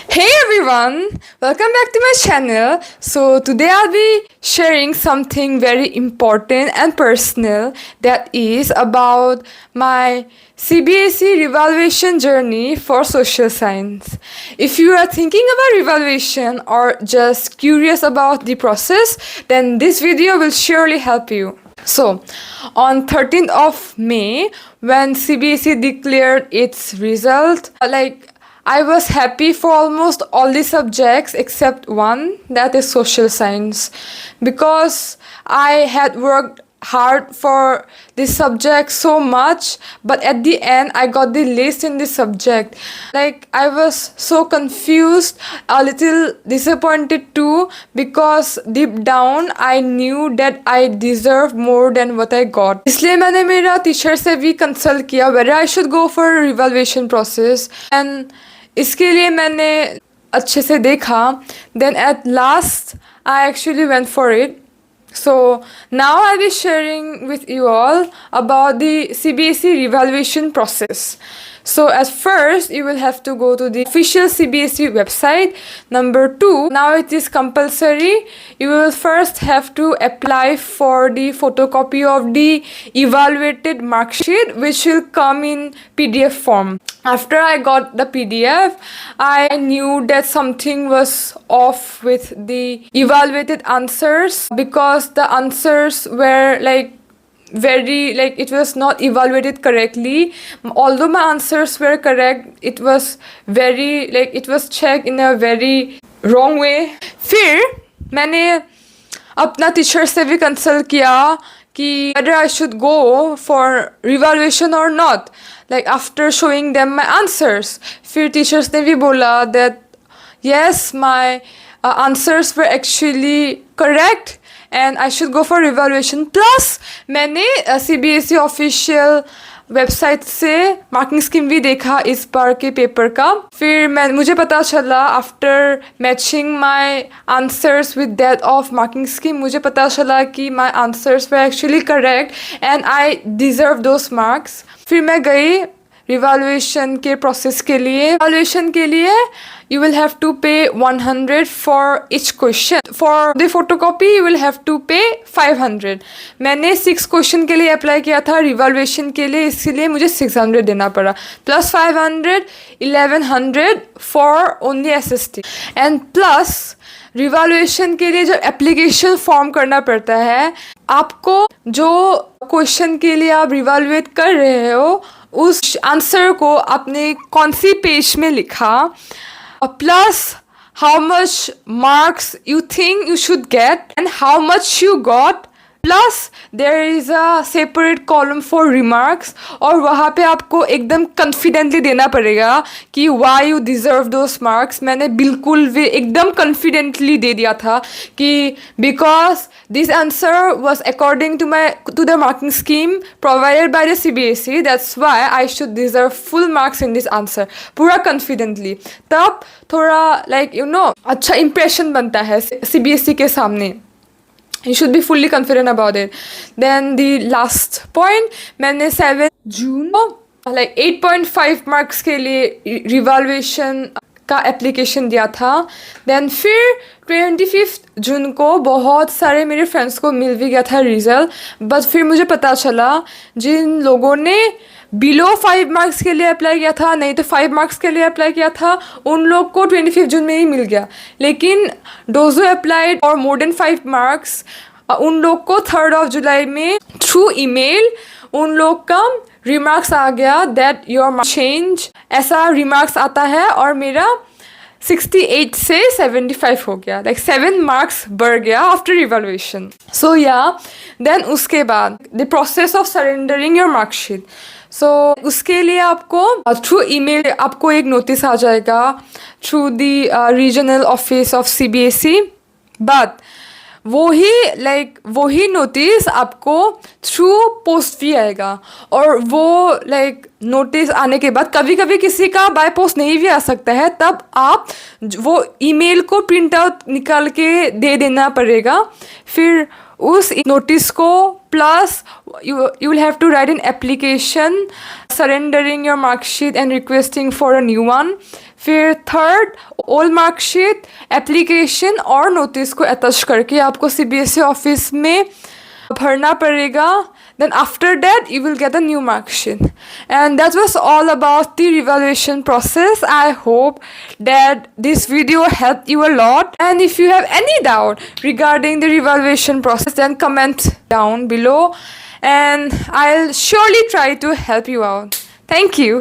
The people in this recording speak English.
Hey everyone, welcome back to my channel. So today I'll be sharing something very important and personal, that is about my CBSE revaluation journey for social science. If you are thinking about revaluation or just curious about the process, then this video will surely help you. So, on 13th of May, when CBSE declared its result, I was happy for almost all the subjects except one, that is social science, because I had worked hard for this subject so much, but at the end I got the least in this subject. I was so confused, a little disappointed too, because deep down I knew that I deserved more than what I got. इसलिए मैंने मेरा teacher से भी consult किया whether I should go for a revaluation process, and इसके लिए मैंने अच्छे से देखा. Then at last I actually went for it. So now I'll be sharing with you all about the CBSE revaluation process. So at first you will have to go to the official CBSE website. Number 2, now it is compulsory. You will first have to apply for the photocopy of the evaluated mark sheet, which will come in PDF form. After I got the PDF, I knew that something was off with the evaluated answers, because the answers were it was not evaluated correctly. Although my answers were correct, it was it was checked in a very wrong way. फिर मैंने अपना teacher से भी consult किया कि whether I should go for revaluation or not, after showing them my answers. फिर teachers ने भी बोला that yes, my answers were actually correct and I should go for revaluation. Plus मैंने CBSE official वेबसाइट से marking scheme भी देखा इस बार के पेपर का. फिर मुझे पता चला after matching my answers with that of marking scheme, मुझे पता चला कि my answers were actually correct and I deserve those marks. फिर मैं गई रिवैल्यूएशन के प्रोसेस के लिए. रिवैल्यूएशन के लिए you will have to pay 100 for each question. For the photocopy you will have to pay 500. मैंने 6 क्वेश्चन के लिए अप्लाई किया था रिवैल्यूएशन के लिए, इसीलिए मुझे 600 देना पड़ा, plus 500 1100 for only SST. And plus revaluation के लिए जब एप्लीकेशन फॉर्म करना पड़ता है, आपको जो क्वेश्चन के लिए आप रिवैल्यूएट कर रहे हो उस आंसर को आपने कौन सी पेज में लिखा, plus how much marks you think you should get and how much you got, plus there is a separate column for remarks. और वहाँ पे आपको एकदम कॉन्फिडेंटली देना पड़ेगा कि why you deserve those marks. मैंने बिल्कुल भी एकदम कॉन्फिडेंटली दे दिया था कि because this answer was according to the marking scheme provided by the CBSE, that's why I should deserve full marks in this answer. पूरा कॉन्फिडेंटली. तब थोड़ा अच्छा इंप्रेशन बनता है CBSE के सामने. You should be fully confident about it. Then the last point, मैंने 7 जून 8.5 marks के लिए रिवैल्यूएशन का एप्लीकेशन दिया था. देन फिर 25 जून को बहुत सारे मेरे फ्रेंड्स को मिल भी गया था रिजल्ट. बट फिर मुझे पता चला जिन लोगों ने बिलो 5 मार्क्स के लिए अप्लाई किया था, नहीं तो 5 मार्क्स के लिए अप्लाई किया था, उन लोग को 25 जून में ही मिल गया. लेकिन दोज अप्लाइड और मोर देन 5 मार्क्स, उन लोग को 3 जुलाई में थ्रू ईमेल उन लोग का रिमार्क्स आ गया दैट योर मार्क्स चेंज, ऐसा रिमार्क्स आता है. और मेरा 68 से 75 हो गया, 7 मार्क्स बढ़ गया आफ्टर इवैल्यूएशन. सो देन उसके बाद the process of surrendering your marksheet. So उसके लिए आपको थ्रू ईमेल आपको एक नोटिस आ जाएगा through the regional office of CBSE. But वही नोटिस आपको थ्रू पोस्ट भी आएगा. और वो नोटिस आने के बाद कभी कभी किसी का बाय पोस्ट नहीं भी आ सकता है, तब आप वो ईमेल को प्रिंट आउट निकाल के दे देना पड़ेगा. फिर उस नोटिस को plus you will have to write an application surrendering your marksheet and requesting for a new one. फिर थर्ड ओल्ड मार्कशीट एप्लीकेशन और नोटिस को अटैच करके आपको CBSE ऑफिस में भरना पड़ेगा. Then after that you will get a new mark sheet. And that was all about the revaluation process. I hope that this video helped you a lot. And if you have any doubt regarding the revaluation process, then comment down below and I'll surely try to help you out. Thank you.